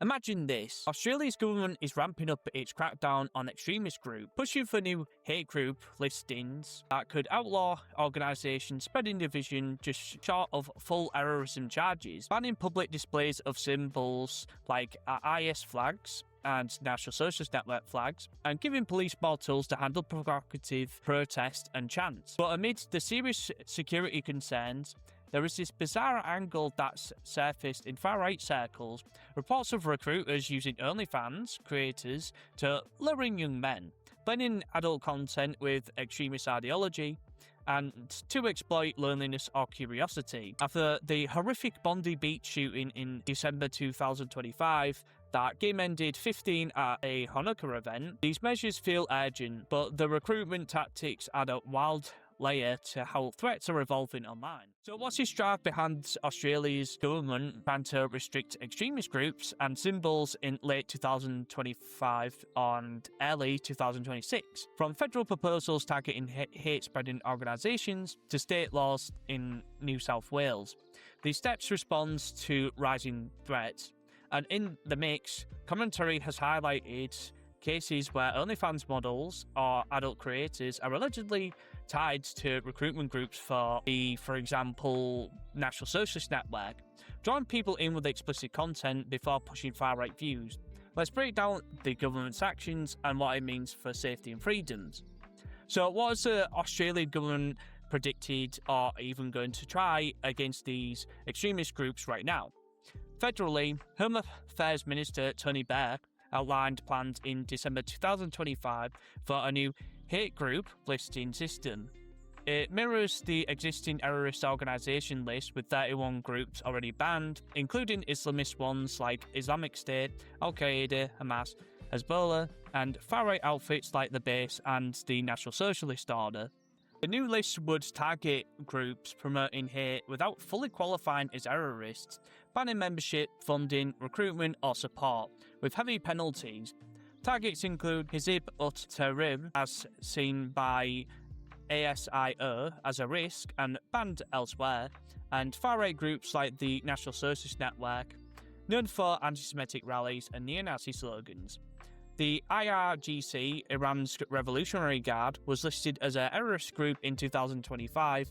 Imagine this: Australia's government is ramping up its crackdown on extremist groups, pushing for new hate group listings that could outlaw organisations spreading division just short of full terrorism charges, banning public displays of symbols like IS flags and National Socialist Network flags, and giving police more tools to handle provocative protest and chants. But amid the serious security concerns, there is this bizarre angle that's surfaced in far-right circles, reports of recruiters using OnlyFans creators to lure in young men, blending adult content with extremist ideology, and to exploit loneliness or curiosity. After the horrific Bondi beach shooting in December 2025 that game-ended 15 at a Hanukkah event, these measures feel urgent, but the recruitment tactics add a wild layer to how threats are evolving online. So what's his drive behind Australia's government trying to restrict extremist groups and symbols in late 2025 and early 2026? From federal proposals targeting hate-spreading organisations to state laws in New South Wales, these steps respond to rising threats. And in the mix, commentary has highlighted cases where OnlyFans models or adult creators are allegedly tied to recruitment groups for example, National Socialist Network, drawing people in with explicit content before pushing far-right views. Let's break down the government's actions and what it means for safety and freedoms. So what has the Australian government predicted or even going to try against these extremist groups right now? Federally, Home Affairs Minister Tony Burke outlined plans in December 2025 for a new hate group listing system. It mirrors the existing terrorist organisation list with 31 groups already banned, including Islamist ones like Islamic State, Al-Qaeda, Hamas, Hezbollah, and far-right outfits like the Base and the National Socialist Order. The new list would target groups promoting hate without fully qualifying as terrorists, banning membership, funding, recruitment or support, with heavy penalties. Targets include Hizb ut-Tahrir, as seen by ASIO as a risk and banned elsewhere, and far-right groups like the National Socialist Network, known for anti-Semitic rallies and neo-Nazi slogans. The IRGC, Iran's Revolutionary Guard, was listed as a terrorist group in 2025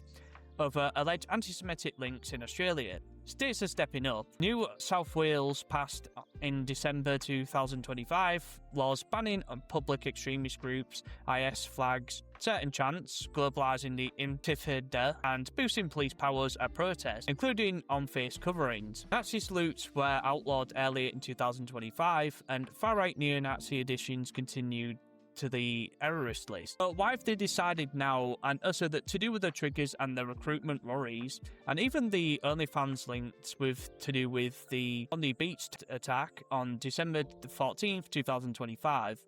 over alleged anti-Semitic links in Australia. States are stepping up. New South Wales passed in December 2025 laws banning public extremist groups, IS flags, certain chants, globalising the Intifada, and boosting police powers at protests, including on-face coverings. Nazi salutes were outlawed earlier in 2025, and far-right neo-Nazi additions continued to the terrorist list. But why have they decided now, and also that to do with the triggers and the recruitment worries, and even the OnlyFans links to do with the Bondi Beach attack on December 14th, 2025,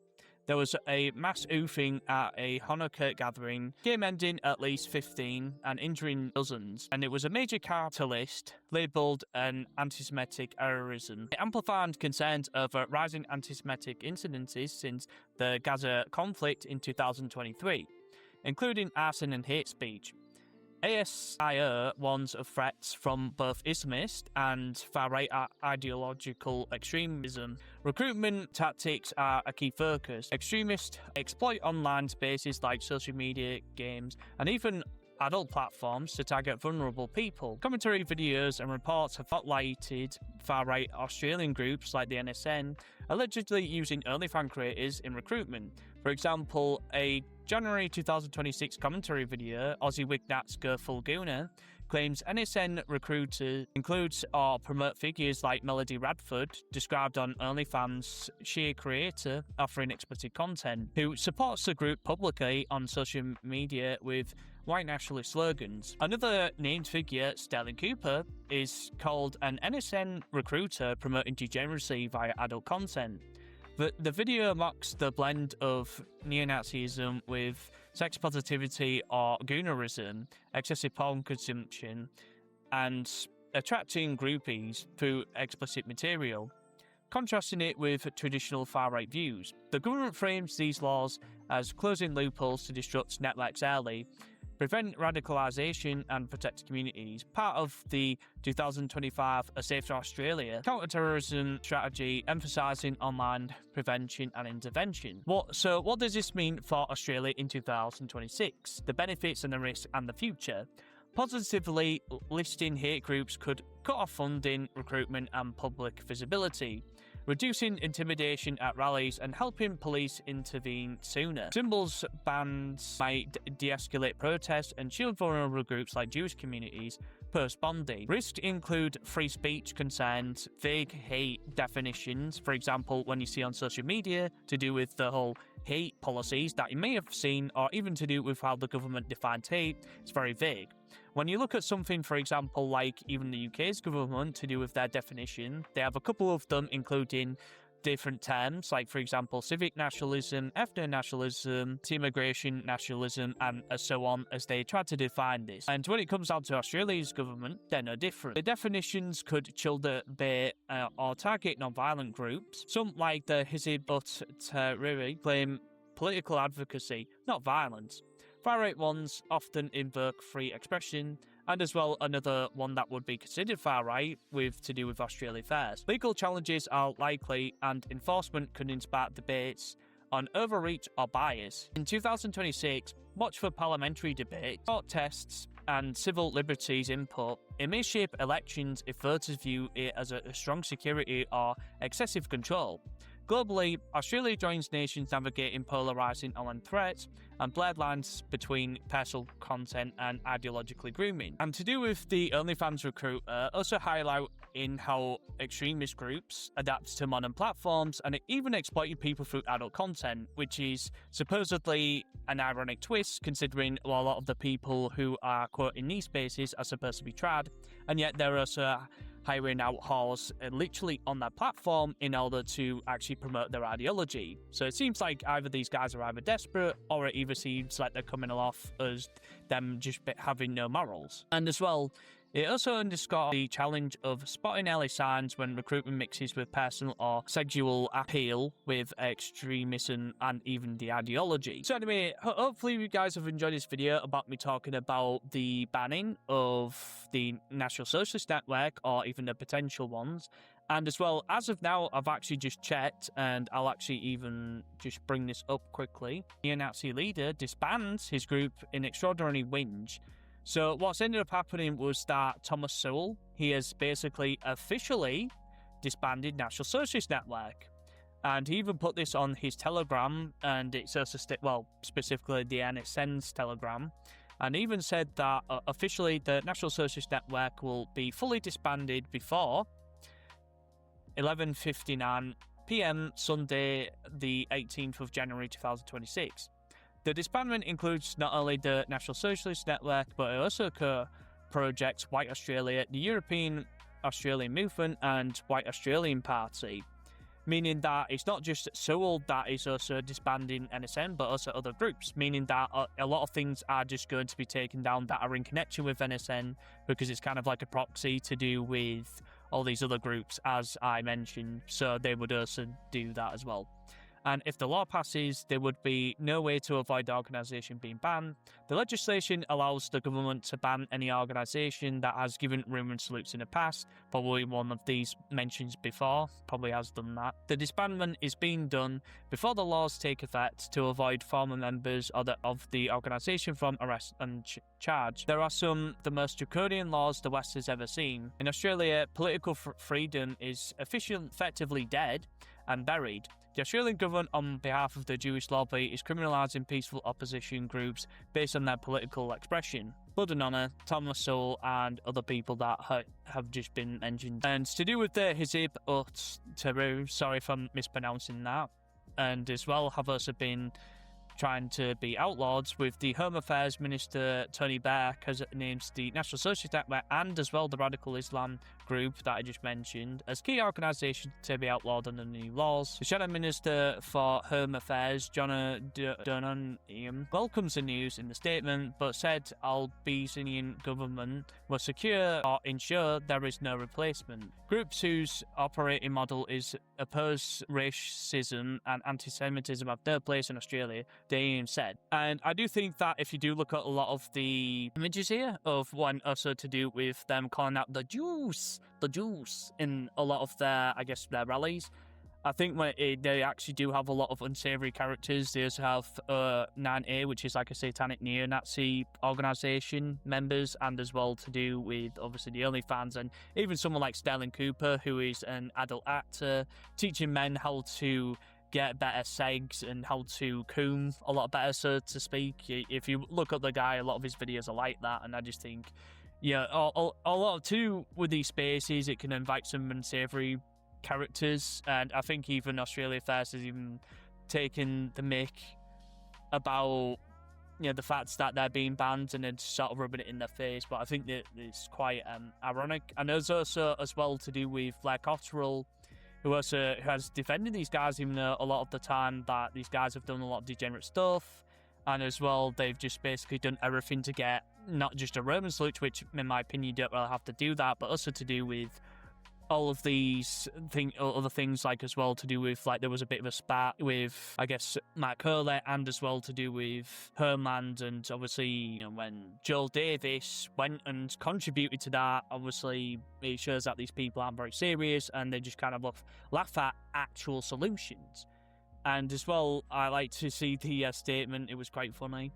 there was a mass oofing at a Hanukkah gathering, game-ending at least 15 and injuring dozens, and it was a major catalyst labelled an anti-Semitic terrorism. It amplified concerns over rising anti-Semitic incidences since the Gaza conflict in 2023, including arson and hate speech. ASIO warns of threats from both Islamist and far-right ideological extremism. Recruitment tactics are a key focus. Extremists exploit online spaces like social media, games, and even adult platforms to target vulnerable people. Commentary videos and reports have spotlighted far-right Australian groups like the NSN, allegedly using OnlyFans creators in recruitment. For example, a January 2026 commentary video, Aussie Wignats Go Full Gooner, claims NSN recruiters includes or promote figures like Melody Radford, described on OnlyFans Shea creator offering explicit content, who supports the group publicly on social media with white nationalist slogans. Another named figure, Sterling Cooper, is called an NSN recruiter promoting degeneracy via adult content. The video mocks the blend of neo-Nazism with sex positivity or goonerism, excessive porn consumption, and attracting groupies through explicit material, contrasting it with traditional far-right views. The government frames these laws as closing loopholes to disrupt networks early, prevent radicalisation and protect communities, part of the 2025 A Safer Australia counter-terrorism strategy emphasising online prevention and intervention. So what does this mean for Australia in 2026? The benefits and the risks and the future. Positively, listing hate groups could cut off funding, recruitment and public visibility, reducing intimidation at rallies and helping police intervene sooner. Symbols bans might de-escalate protests and shield vulnerable groups like Jewish communities post-bondi. Risks include free speech concerns, vague hate definitions, for example, when you see on social media to do with the whole hate policies that you may have seen, or even to do with how the government defines hate, it's very vague. When you look at something, for example, like even the UK's government to do with their definition, they have a couple of them including different terms, like for example, civic nationalism, ethno-nationalism, immigration nationalism, and so on, as they try to define this. And when it comes down to Australia's government, they're no different. The definitions could chill the debate or target non-violent groups. Some, like the Hizb ut-Tahrir, claim political advocacy, not violence. Far-right ones often invoke free expression, and as well another one that would be considered far-right to do with Australia Affairs. Legal challenges are likely, and enforcement could inspire debates on overreach or bias. In 2026, watch for parliamentary debate, court tests, and civil liberties input. It may shape elections if voters view it as a strong security or excessive control. Globally, Australia joins nations navigating polarising online threats and blurred lines between personal content and ideologically grooming. And to do with the OnlyFans recruiter, also highlighting how extremist groups adapt to modern platforms and even exploiting people through adult content, which is supposedly an ironic twist considering a lot of the people who are quote in these spaces are supposed to be trad, and yet they're also hiring out whores literally on that platform in order to actually promote their ideology. So it seems like either these guys are either desperate, or it either seems like they're coming off as them just having no morals. And as well, it also underscores the challenge of spotting early signs when recruitment mixes with personal or sexual appeal with extremism and even the ideology. So anyway, hopefully you guys have enjoyed this video about me talking about the banning of the National Socialist Network, or even the potential ones. And as well, as of now, I've actually just checked, and I'll actually even just bring this up quickly. The neo-Nazi leader disbands his group in extraordinary whinge. So what's ended up happening was that Thomas Sowell, he has basically officially disbanded National Socialist Network. And he even put this on his Telegram, and it's also, specifically the NSN's Telegram, and even said that officially the National Socialist Network will be fully disbanded before 11:59 PM Sunday, the 18th of January 2026. The disbandment includes not only the National Socialist Network, but it also projects White Australia, the European Australian Movement, and White Australian Party, meaning that it's not just Sowell that is also disbanding NSN, but also other groups, meaning that a lot of things are just going to be taken down that are in connection with NSN, because it's kind of like a proxy to do with all these other groups, as I mentioned, so they would also do that as well. And if the law passes, there would be no way to avoid the organisation being banned. The legislation allows the government to ban any organisation that has given rumour and salutes in the past. Probably one of these mentions before, probably has done that. The disbandment is being done before the laws take effect to avoid former members of the organisation from arrest and charge. There are some of the most draconian laws the West has ever seen. In Australia, political freedom is effectively dead and buried. The Australian government, on behalf of the Jewish lobby, is criminalising peaceful opposition groups based on their political expression. Blood and Honour, Thomas Sowell, and other people that have just been mentioned. And to do with the Hizb ut-Tahrir, sorry if I'm mispronouncing that, and as well have also been trying to be outlawed, with the Home Affairs Minister Tony Burke has named the National Socialist Network and as well the Radical Islam group that I just mentioned as key organisations to be outlawed under the new laws. The Shadow Minister for Home Affairs, John Donnan, welcomes the news in the statement, but said Albanese government will secure or ensure there is no replacement. Groups whose operating model is oppose racism and anti-Semitism have no place in Australia. they said. And I do think that if you do look at a lot of the images here of one also to do with them calling out the juice in a lot of their, I guess, their rallies, I think they actually do have a lot of unsavory characters. They also have 9A, which is like a satanic neo-Nazi organization members, and as well to do with obviously the OnlyFans, and even someone like Sterling Cooper, who is an adult actor, teaching men how to get better segs and how to coom a lot better, so to speak. If you look at the guy, a lot of his videos are like that, and I just think, yeah, a lot too with these spaces, it can invite some unsavory characters, and I think even Australia First has even taken the mick about, you know, the fact that they're being banned and then sort of rubbing it in their face. But I think that it's quite ironic, and there's also as well to do with Blair Cottrell, who also has defended these guys, even though a lot of the time that these guys have done a lot of degenerate stuff, and as well they've just basically done everything to get not just a Roman salute, which in my opinion you don't really have to do that, but also to do with all of these other things, like as well to do with, like, there was a bit of a spat with, I guess, Matt Hurley, and as well to do with Herman, and obviously, you know, when Joel Davis went and contributed to that, obviously it shows that these people aren't very serious, and they just kind of laugh at actual solutions. And as well, I like to see the statement, it was quite funny.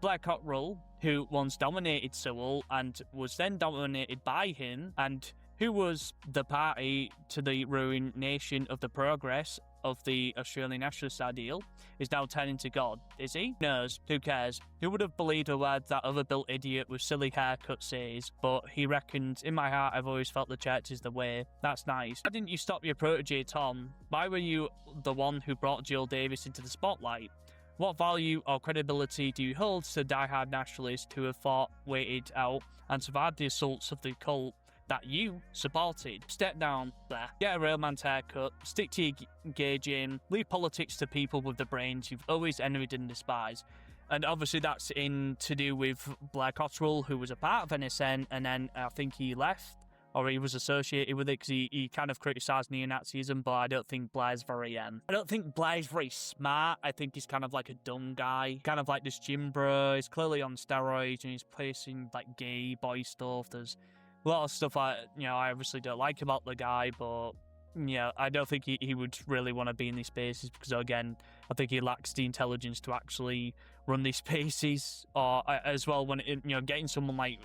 Blair Cottrell, who once dominated Sewell and was then dominated by him, and who was the party to the ruination of the progress of the Australian nationalist ideal, is now turning to God, is he? Knows, who cares? Who would have believed a word that other built idiot with silly haircut says? But he reckons, in my heart I've always felt the church is the way. That's nice. Why didn't you stop your protege, Tom? Why were you the one who brought Jill Davis into the spotlight? What value or credibility do you hold to diehard nationalists who have fought, waited out, and survived the assaults of the cult that you supported? Step down there, get a real man's haircut, stick to your gay gym, leave politics to people with the brains you've always envied and despised. And obviously that's in to do with Blair Cottrell, who was a part of NSN, and then I think he left, or he was associated with it, because he kind of criticised neo-Nazism, but I don't think Blair's very smart. I think he's kind of like a dumb guy, kind of like this gym bro. He's clearly on steroids, and he's placing like gay boy stuff. There's a lot of stuff I obviously don't like about the guy, but yeah, I don't think he would really want to be in these spaces, because again, I think he lacks the intelligence to actually run these spaces, or as well when getting someone like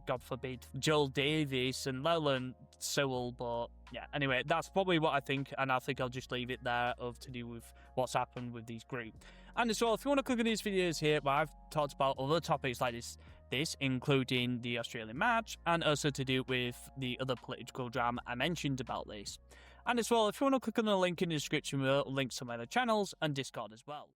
God forbid Joel Davis and let alone Sewell. But yeah, anyway, that's probably what I think, and I think I'll just leave it there to do with what's happened with these groups. And as well, if you want to click on these videos here where I've talked about other topics like this, including the Australian match, and also to do with the other political drama I mentioned about this. And as well, if you want to click on the link in the description, we'll link to my other channels and Discord as well.